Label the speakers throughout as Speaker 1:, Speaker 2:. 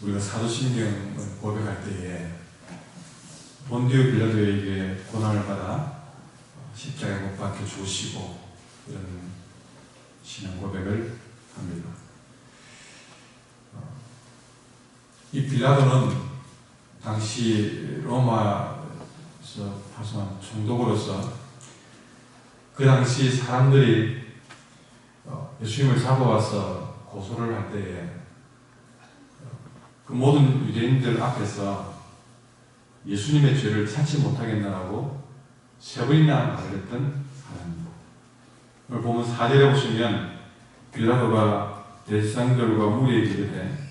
Speaker 1: 우리가 사도신경을 고백할 때에 본디오 빌라도에게 고난을 받아 십자가에 못 박혀 죽으시고 이런 신앙 고백을 합니다. 이 빌라도는 당시 로마에서 파송한 총독으로서 그 당시 사람들이 예수님을 잡아와서 고소를 할 때에 그 모든 유대인들 앞에서 예수님의 죄를 찾지 못하겠나라고 세 번이나 말을 했던 사람입니다. 오늘 보면 4절에 보시면 빌라도가 대제사장들과 무리에게 이르되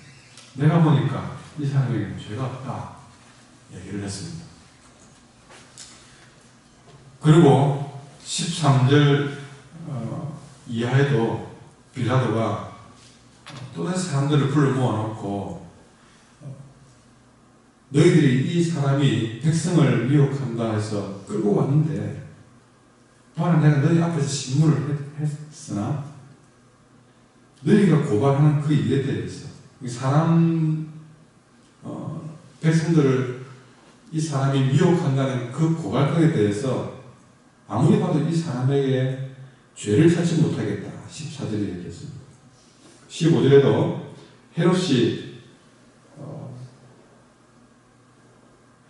Speaker 1: 내가 보니까 이 사람에게는 죄가 없다 얘기를 했습니다. 그리고 13절 이하에도 빌라도가 또다시 사람들을 불러 모아놓고 너희들이 이 사람이 백성을 미혹한다 해서 끌고 왔는데 봐라 내가 너희 앞에서 신문을 했으나 너희가 고발하는 그 일에 대해서 사람 백성들을 이 사람이 미혹한다는 그 고발건에 대해서 아무리 봐도 이 사람에게 죄를 찾지 못하겠다 14절에 얘기했습니다. 15절에도 헤롯이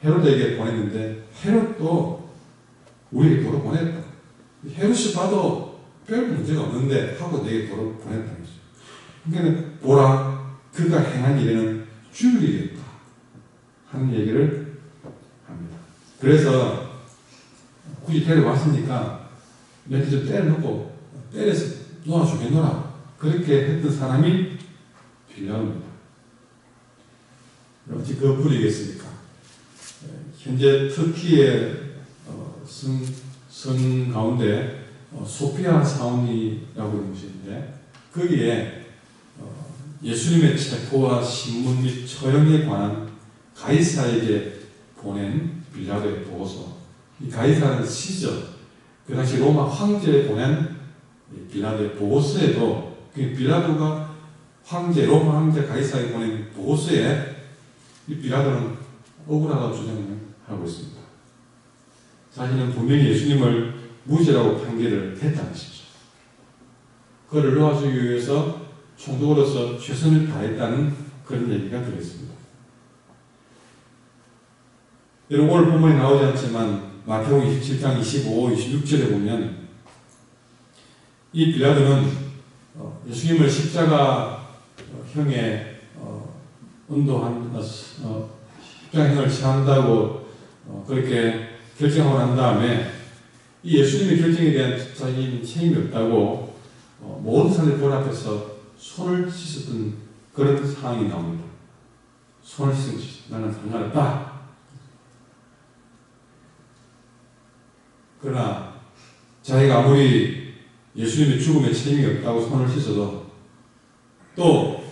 Speaker 1: 헤롯에게 보냈는데 헤롯도 우리에게 도로 보냈다. 헤롯이 봐도 별 문제가 없는데 하고 내게 도로 보냈다는 거죠. 그러니까 보라 그가 행한 일에는 죽이겠다 하는 얘기를 합니다. 그래서 굳이 데려왔으니까 몇 대 좀 때려놓고 때려서 놓아주겠노라 그렇게 했던 사람이 빌라도입니다. 어찌 그 부리겠습니까? 현재 터키의 성 가운데 소피아 사원이라고 있는 곳이 있는데 거기에 예수님의 체포와 신문 및 처형에 관한 가이사에게 보낸 빌라도의 보고서. 이 가이사는 시저, 그 당시 로마 황제에 보낸 빌라도의 보고서에도 빌라도가 로마 황제 가이사에게 보낸 보고서에 이 빌라도는 억울하다고 주장을 하고 있습니다. 자신은 분명히 예수님을 무죄라고 판결을 했다는 것이죠. 그를 놓아주기 위해서 총독으로서 최선을 다했다는 그런 얘기가 들어있습니다. 여러분 오늘 본문에 나오지 않지만 마태복음 27장 25, 26절에 보면 이 빌라도는 예수님을 십자가형에 십자가형을 취한다고 그렇게 결정하고 난 다음에 이 예수님의 결정에 대한 자신이 책임이 없다고 모든 사람들 볼 앞에서 손을 씻었던 그런 상황이 나옵니다. 손을 씻은 나는 상관없다. 그러나 자기가 아무리 예수님의 죽음에 책임이 없다고 손을 씻어도 또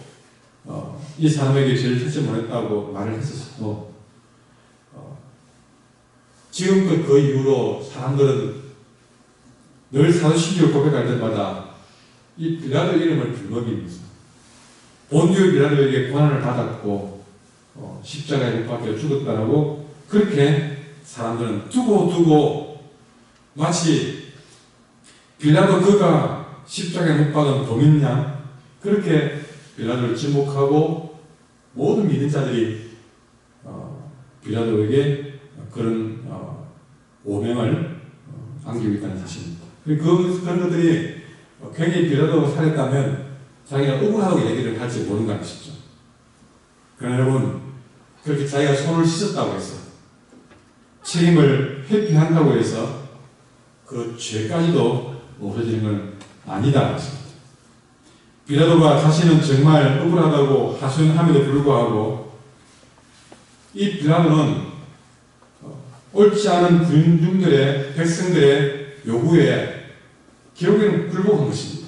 Speaker 1: 이 사람에게 죄를 찾지 못했다고 말을 했었어도 지금껏 그 이후로 사람들은 늘 사도신경을 고백할 때마다 이 빌라도 이름을 불먹이면서 본디오 빌라도에게 고난을 받았고 십자가에 못 박혀 죽었다라고 그렇게 사람들은 두고 마치 빌라도 그가 십자가에 못 박은 범인냐 그렇게 빌라도를 지목하고 모든 믿는 자들이 빌라도에게 그런 오명을 안기고 있다는 사실입니다. 그런 것들이 괜히 빌라도가 살했다면 자기가 억울하다고 얘기를 할지 모른다는 것이죠. 그러나 여러분 그렇게 자기가 손을 씻었다고 해서 책임을 회피한다고 해서 그 죄까지도 없어지는 건 아니다 것입니다. 빌라도가 자신은 정말 억울하다고 하소연함에도 불구하고 이 빌라도는 옳지 않은 군중들의 백성들의 요구에 결국에는 굴복한 것입니다.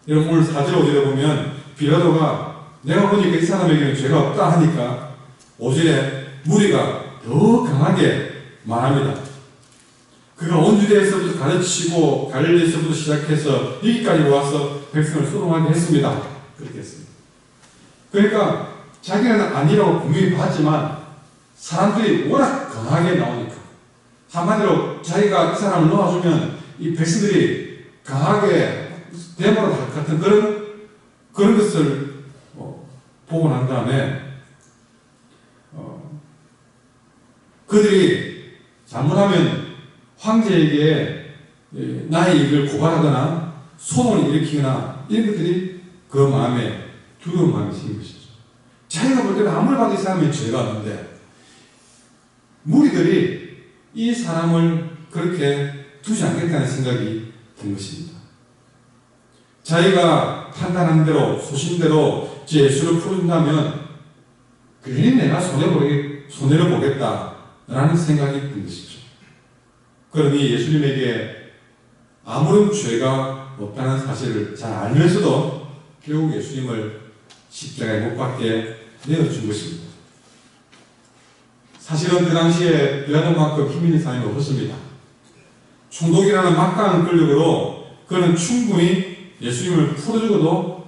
Speaker 1: 여러분 오늘 4절 5절에 보면 빌라도가 내가 보니까 이 사람에게는 죄가 없다 하니까 5절에 무리가 더 강하게 말합니다. 그가 온 유대에서부터 가르치고 갈릴리에서부터 시작해서 여기까지 와서 백성을 소동하게 했습니다. 그렇게 했습니다. 그러니까 자기는 아니라고 분명히 봤지만 사람들이 워낙 강하게 나오니까 한마디로 자기가 이 사람을 놓아주면 이 백성들이 강하게 대모를 할 같은 그런 것을 보고 난 다음에 그들이 잘못하면 황제에게 나의 일을 고발하거나 소문을 일으키거나 이런 것들이 그 마음에 두려운 마음이 생긴 것이죠. 자기가 볼 때는 아무리 봐도 이 사람이 죄가 없는데 무리들이 이 사람을 그렇게 두지 않겠다는 생각이 든 것입니다. 자기가 판단한 대로 소신대로 예수를 풀어준다면 괜히 내가 손해를 보겠다라는 생각이 든 것이죠. 그러니 예수님에게 아무런 죄가 없다는 사실을 잘 알면서도 결국 예수님을 십자가에 못 박게 내어준 것입니다. 사실은 그 당시에 빌라도만큼 힘 있는 사람이 없었습니다. 총독이라는 막강한 권력으로 그는 충분히 예수님을 풀어주고도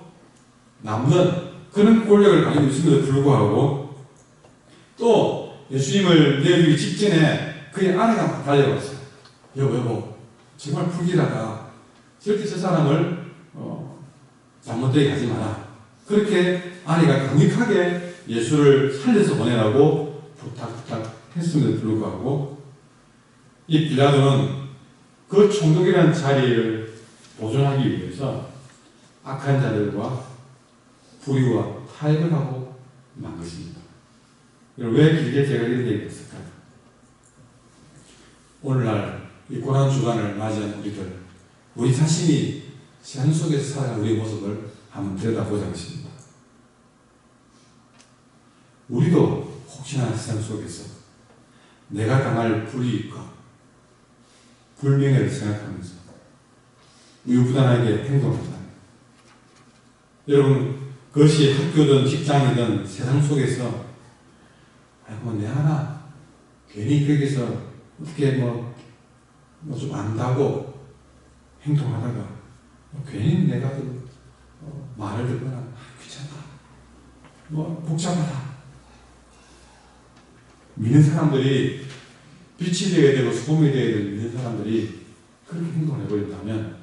Speaker 1: 남는 그런 권력을 가지고 있음에도 불구하고 또 예수님을 내어주기 직전에 그의 아내가 달려왔어요. 여보 정말 불길하다. 절대 저 사람을 잘못되게 하지 마라. 그렇게 아내가 강력하게 예수를 살려서 보내라고 부탁했음에도 불구하고 이 빌라도는 그 총독이라는 자리를 보존하기 위해서 악한 자들과 불의와 타협을 하고 만 것입니다. 왜 길게 제가 이런 얘기를 했을까요? 오늘날 이 고난주간을 맞이한 우리 자신이 세상 속에서 살아가는 우리의 모습을 한번 들여다보자 것입니다. 우리도 혹시나 세상 속에서 내가 당할 불이익과 불명예를 생각하면서 우유부단하게 행동한다. 여러분, 그것이 학교든 직장이든 세상 속에서 내 하나 괜히 거기서 어떻게 좀 안다고 행동하다가 괜히 내가 말을 듣거나 귀찮다, 복잡하다 믿는 사람들이 빛이 되어야 되고 소금이 되어야 되는 믿는 사람들이 그렇게 행동을 해버린다면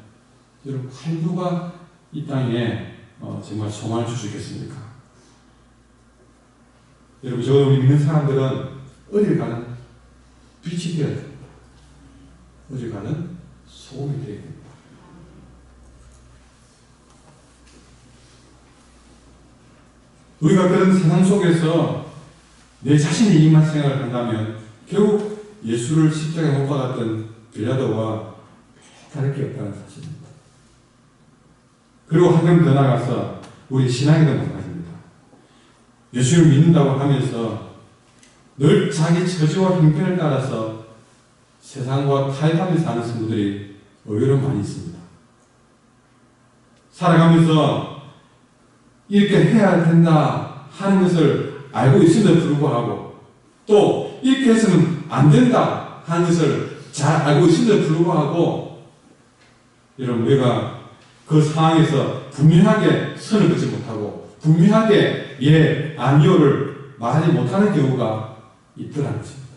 Speaker 1: 여러분 누가 이 땅에 정말 소망을 줄 수 있겠습니까? 여러분 적어도 우리 믿는 사람들은 어딜 가는 빛이 되어야 됩니다. 어딜 가는 소금이 되어야 됩니다. 우리가 그런 세상 속에서 내 자신의 이익만 생각을 한다면 결국 예수를 십자가에 못 박았던 빌라도와 다를 게 없다는 사실입니다. 그리고 한 걸음 더 나가서 우리 신앙에도 마찬가지입니다. 예수를 믿는다고 하면서 늘 자기 처지와 형편을 따라서 세상과 타협하면서 사는 성도들이 의외로 많이 있습니다. 살아가면서 이렇게 해야 된다 하는 것을 알고 있음에도 불구하고 또 이렇게 해서는 안 된다 하는 것을 잘 알고 있음에도 불구하고 여러분 우리가 그 상황에서 분명하게 선을 긋지 못하고 분명하게 예, 아니요를 말하지 못하는 경우가 있더라는 것입니다.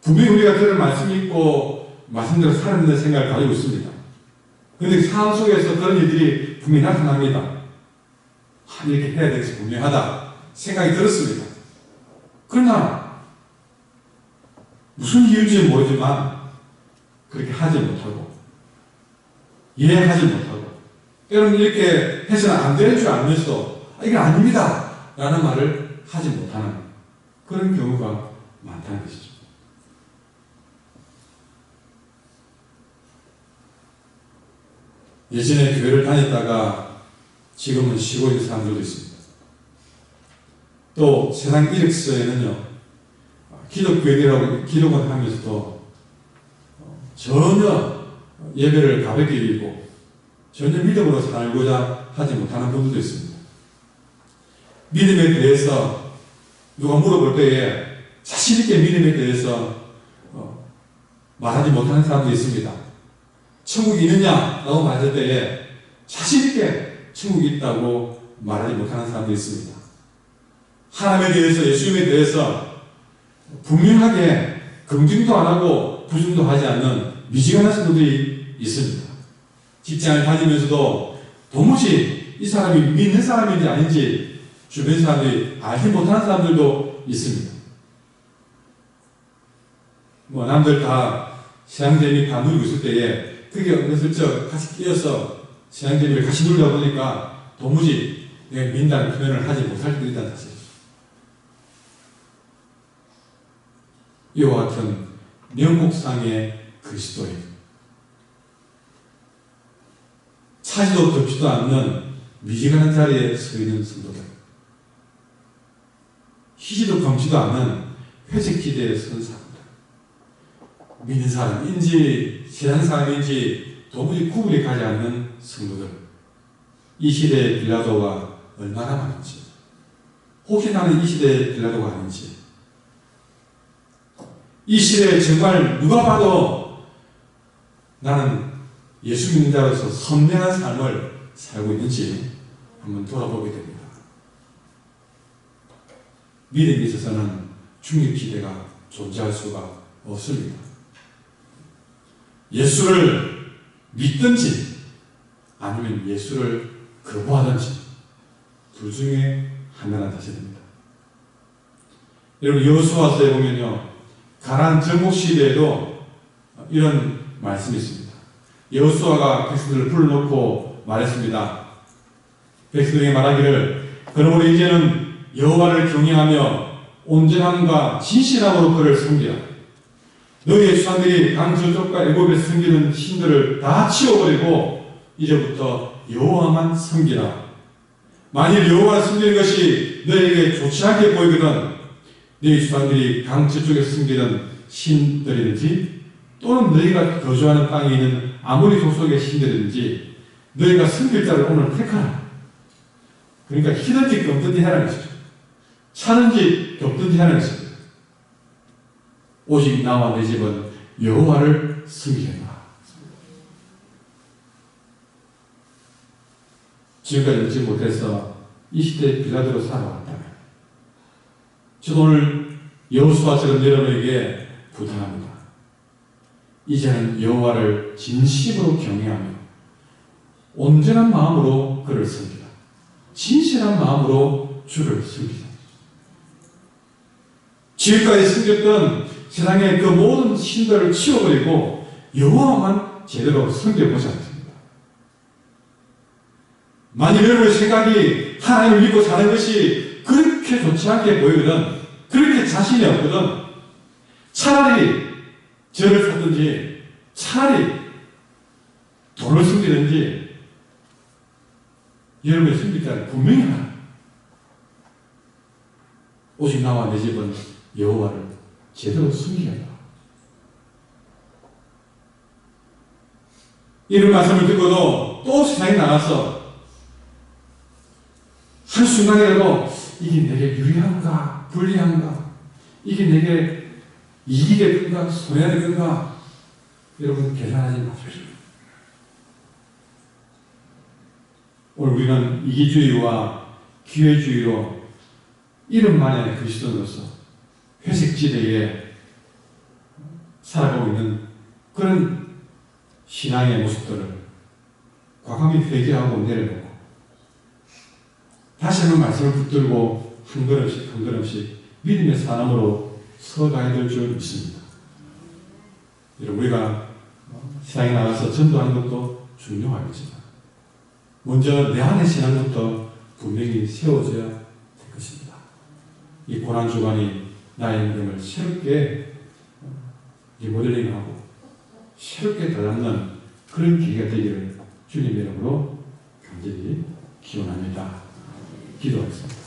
Speaker 1: 분명히 우리가 그런 말씀이 있고 말씀대로 살아야 생각을 가지고 있습니다. 그런데 상황 속에서 그런 일들이 분명히 나타납니다. 이렇게 해야 되겠지 분명하다 생각이 들었습니다. 그러나 무슨 이유인지 모르지만 그렇게 하지 못하고 이해하지 못하고 때로는 이렇게 해서는 안 되는 줄 알면서 이건 아닙니다 라는 말을 하지 못하는 그런 경우가 많다는 것이죠. 예전에 교회를 다녔다가 지금은 쉬고 있는 사람들도 있습니다. 또 세상 이력서에는요 기독교회라고 기록을 하면서도 전혀 예배를 가볍게 드리고 전혀 믿음으로 살고자 하지 못하는 분들도 있습니다. 믿음에 대해서 누가 물어볼 때에 자신 있게 믿음에 대해서 말하지 못하는 사람도 있습니다. 천국이 있느냐라고 말할 때에 자신있게 천국이 있다고 말하지 못하는 사람들이 있습니다. 하나님에 대해서, 예수님에 대해서 분명하게 긍정도 안 하고 부정도 하지 않는 미지근한 사람들이 있습니다. 직장을 다니면서도 도무지 이 사람이 믿는 사람인지 아닌지 주변 사람들이 알지 못하는 사람들도 있습니다. 남들 다 신앙재미 다 누리고 있을 때에 그게 은근슬쩍 같이 끼어서 신앙재미를 같이 누리다 보니까 도무지 내가 믿는다는 표현을 하지 못할 때도 있다는 사실이죠. 이와 같은 명목상의 그리스도인, 차지도 덮지도 않는 미지근한 자리에 서 있는 성도들, 희지도 검지도 않는 회색지대에 선 사람들, 믿는 사람인지 세상 사람인지 도무지 구분이 가지 않는 성도들, 이 시대의 빌라도가 얼마나 많은지, 혹시 나는 이 시대의 빌라도가 아닌지, 이 시대에 정말 누가 봐도 나는 예수 믿는 자로서 선명한 삶을 살고 있는지 한번 돌아보게 됩니다. 믿음에 있어서는 중립지대가 존재할 수가 없습니다. 예수를 믿든지 아니면 예수를 거부하든지 둘 중에 하나는 사실입니다. 여러분, 여호수아서에 보면요, 가나안 정복 시대에도 이런 말씀이 있습니다. 여호수아가 백성들을 불러놓고 말했습니다. 백성들에게 말하기를, 그러므로 이제는 여호와를 경외하며 온전함과 진실함으로 그를 섬기라. 너희의 조상들이 강 저쪽과 애굽에서 섬기는 신들을 다 치워버리고 이제부터 여호와만 섬기라. 만일 여호와를 섬기는 것이 너희에게 좋지 않게 보이거든 너희 조상들이 강 저쪽에서 섬기는 신들이든지 또는 너희가 거주하는 땅에 있는 아무리 족속의 신들이든지 너희가 섬길 자를 오늘 택하라. 그러니까 희든지 꺾든지 하라는 것이죠. 차든지 겹든지 하라는 것입니다. 오직 나와 내 집은 여호와를 섬기겠다. 지금까지 믿지 못해서 이 시대에 빌라도로 살아왔다면 저도 오늘 여호수아처럼 여러분에게 부탁합니다. 이제는 여호와를 진심으로 경외하며 온전한 마음으로 그를 섬기라. 진실한 마음으로 주를 섬기라. 지금까지 섬겼던 세상의 그 모든 신들을 치워버리고 여호와만 제대로 섬겨보자. 만일 여러분의 생각이 하나님을 믿고 사는 것이 그렇게 좋지 않게 보이거든, 그렇게 자신이 없거든, 차라리 절을 찾든지 차라리 돈을 숨기든지 여러분의 숨길 자를 분명히 하라. 오직 나와 내 집은 여호와를 제대로 숨기겠다. 이런 말씀을 듣고도 또 세상에 나가서 한순간이라도 이게 내게 유리한가 불리한가, 이게 내게 이익이 될 건가 손해가 될 건가, 여러분 계산하지 마십시오. 오늘 우리는 이기주의와 기회주의로 이름만의 그리스도로서 회색지대에 살아가고 있는 그런 신앙의 모습들을 과감히 회개하고 내려놓고 다시 한번 말씀을 붙들고 한 걸음씩 한 걸음씩 믿음의 사람으로 서가야 될 줄 믿습니다. 여러분, 우리가 세상에 나가서 전도하는 것도 중요하겠지만 먼저 내 안의 신앙부터 분명히 세워져야 될 것입니다. 이 고난주간이 나의 인생을 새롭게 리모델링하고 새롭게 다잡는 그런 기회가 되기를 주님의 이름으로 간절히 기원합니다. 기도하겠습니다.